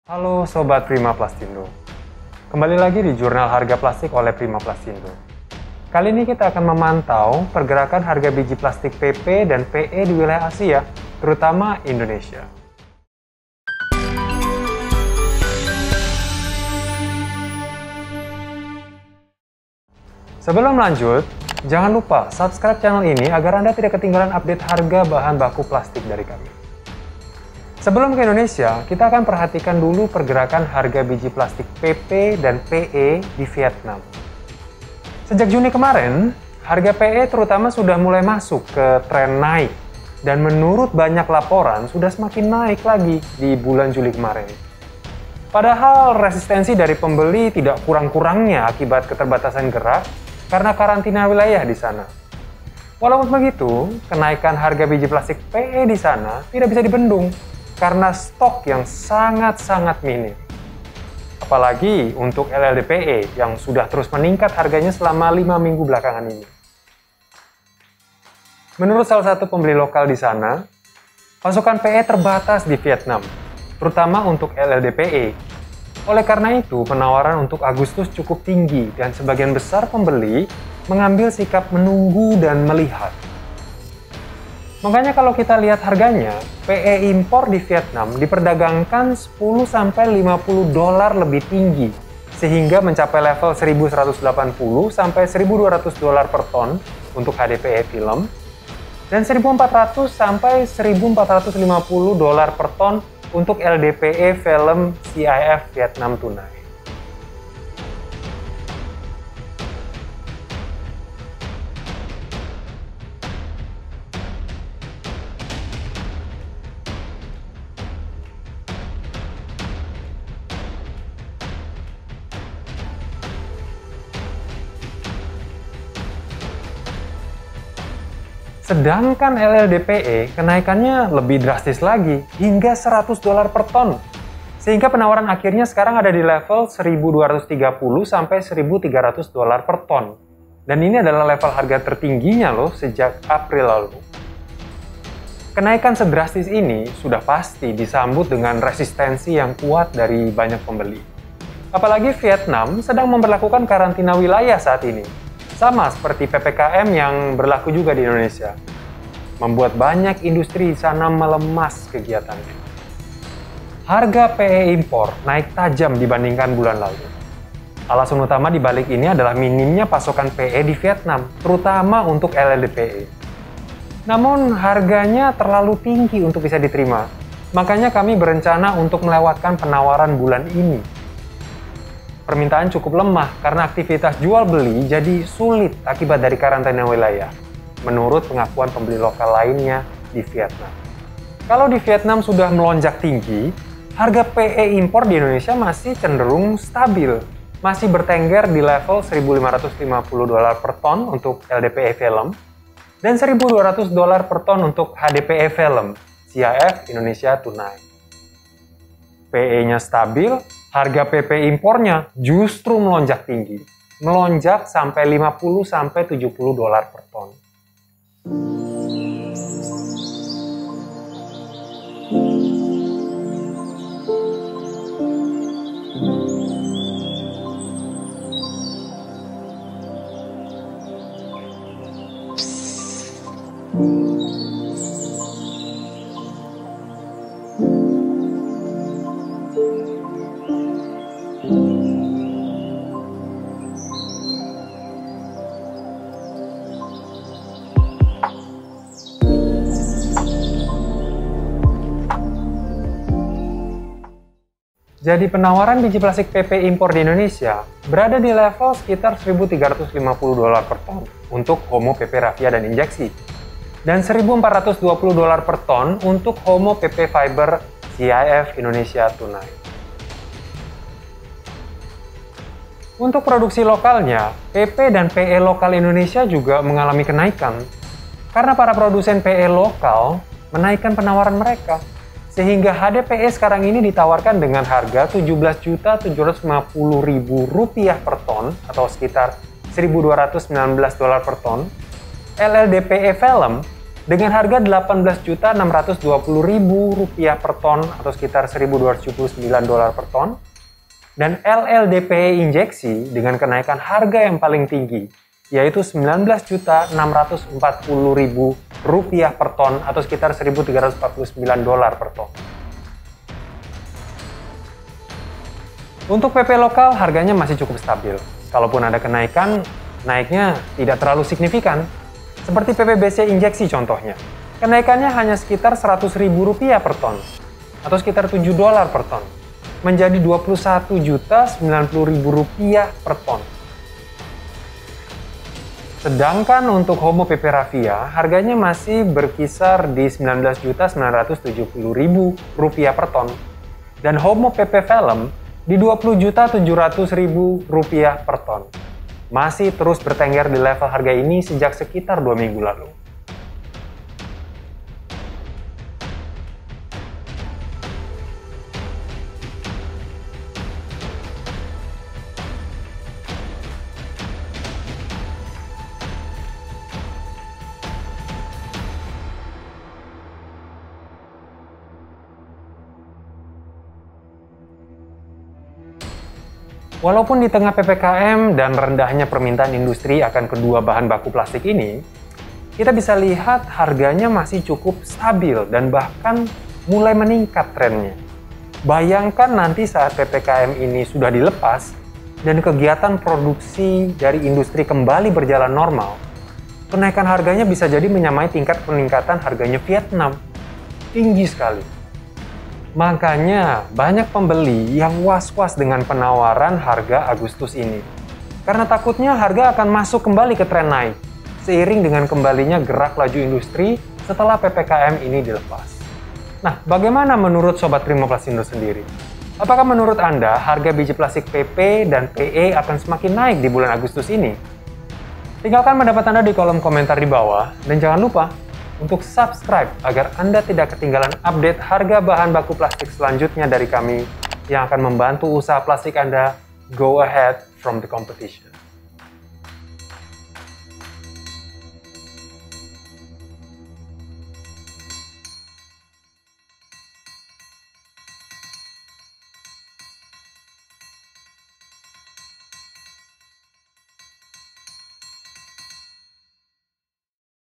Halo Sobat Prima Plastindo, kembali lagi di Jurnal Harga Plastik oleh Prima Plastindo. Kali ini kita akan memantau pergerakan harga biji plastik PP dan PE di wilayah Asia, terutama Indonesia. Sebelum lanjut, jangan lupa subscribe channel ini agar Anda tidak ketinggalan update harga bahan baku plastik dari kami. Sebelum ke Indonesia, kita akan perhatikan dulu pergerakan harga biji plastik PP dan PE di Vietnam. Sejak Juni kemarin, harga PE terutama sudah mulai masuk ke tren naik, dan menurut banyak laporan sudah semakin naik lagi di bulan Juli kemarin. Padahal resistensi dari pembeli tidak kurang-kurangnya akibat keterbatasan gerak karena karantina wilayah di sana. Walaupun begitu, kenaikan harga biji plastik PE di sana tidak bisa dibendung karena stok yang sangat-sangat minim. Apalagi untuk LLDPE yang sudah terus meningkat harganya selama 5 minggu belakangan ini. Menurut salah satu pembeli lokal di sana, pasokan PE terbatas di Vietnam, terutama untuk LLDPE. Oleh karena itu, penawaran untuk Agustus cukup tinggi dan sebagian besar pembeli mengambil sikap menunggu dan melihat. Makanya kalau kita lihat harganya, PE impor di Vietnam diperdagangkan 10-50 dolar lebih tinggi, sehingga mencapai level 1.180 sampai 1.200 dolar per ton untuk HDPE film, dan 1.400 sampai 1.450 dolar per ton untuk LDPE film CIF Vietnam tunai. Sedangkan LLDPE kenaikannya lebih drastis lagi, hingga 100 dolar per ton. Sehingga penawaran akhirnya sekarang ada di level 1.230 sampai 1.300 dolar per ton. Dan ini adalah level harga tertingginya loh sejak April lalu. Kenaikan sedrastis ini sudah pasti disambut dengan resistensi yang kuat dari banyak pembeli. Apalagi Vietnam sedang memberlakukan karantina wilayah saat ini. Sama seperti PPKM yang berlaku juga di Indonesia, membuat banyak industri di sana melemas kegiatannya. Harga PE impor naik tajam dibandingkan bulan lalu. Alasan utama di balik ini adalah minimnya pasokan PE di Vietnam, terutama untuk LLDPE. Namun harganya terlalu tinggi untuk bisa diterima, makanya kami berencana untuk melewatkan penawaran bulan ini. Permintaan cukup lemah karena aktivitas jual beli jadi sulit akibat dari karantina wilayah, menurut pengakuan pembeli lokal lainnya di Vietnam. Kalau di Vietnam sudah melonjak tinggi, harga PE impor di Indonesia masih cenderung stabil, masih bertengger di level 1.550 dolar per ton untuk LDPE film, dan 1.200 dolar per ton untuk HDPE film, CIF Indonesia tunai. PE-nya stabil, harga PP impornya justru melonjak tinggi, melonjak sampai 50-70 dolar per ton. Jadi penawaran biji plastik PP impor di Indonesia berada di level sekitar 1.350 dolar per ton untuk Homo PP Raffia dan injeksi, dan 1.420 dolar per ton untuk Homo PP Fiber CIF Indonesia tunai. Untuk produksi lokalnya, PP dan PE lokal Indonesia juga mengalami kenaikan karena para produsen PE lokal menaikkan penawaran mereka. Sehingga HDPE sekarang ini ditawarkan dengan harga Rp17.750.000 per ton atau sekitar 1.219 dolar per ton. LLDPE film dengan harga Rp18.620.000 per ton atau sekitar $1.279 per ton, dan LLDPE injeksi dengan kenaikan harga yang paling tinggi, yaitu Rp19.640.000 per ton atau sekitar $1.349 per ton. Untuk PP lokal harganya masih cukup stabil. Kalaupun ada kenaikan, naiknya tidak terlalu signifikan. Seperti PPBC injeksi contohnya. Kenaikannya hanya sekitar Rp100.000 per ton atau sekitar $7 per ton, menjadi Rp21.090.000 per ton. Sedangkan untuk Homo PP Raffia, harganya masih berkisar di Rp19.970.000 per ton. Dan Homo PP Velum di Rp20.700.000 per ton. Masih terus bertengger di level harga ini sejak sekitar 2 minggu lalu. Walaupun di tengah PPKM dan rendahnya permintaan industri akan kedua bahan baku plastik ini, kita bisa lihat harganya masih cukup stabil dan bahkan mulai meningkat trennya. Bayangkan nanti saat PPKM ini sudah dilepas dan kegiatan produksi dari industri kembali berjalan normal, kenaikan harganya bisa jadi menyamai tingkat peningkatan harganya Vietnam. Tinggi sekali. Makanya banyak pembeli yang was-was dengan penawaran harga Agustus ini. Karena takutnya harga akan masuk kembali ke tren naik, seiring dengan kembalinya gerak laju industri setelah PPKM ini dilepas. Nah, bagaimana menurut Sobat Primo Plasindo sendiri? Apakah menurut Anda harga biji plastik PP dan PE akan semakin naik di bulan Agustus ini? Tinggalkan pendapat Anda di kolom komentar di bawah, dan jangan lupa untuk subscribe agar Anda tidak ketinggalan update harga bahan baku plastik selanjutnya dari kami yang akan membantu usaha plastik Anda go ahead from the competition.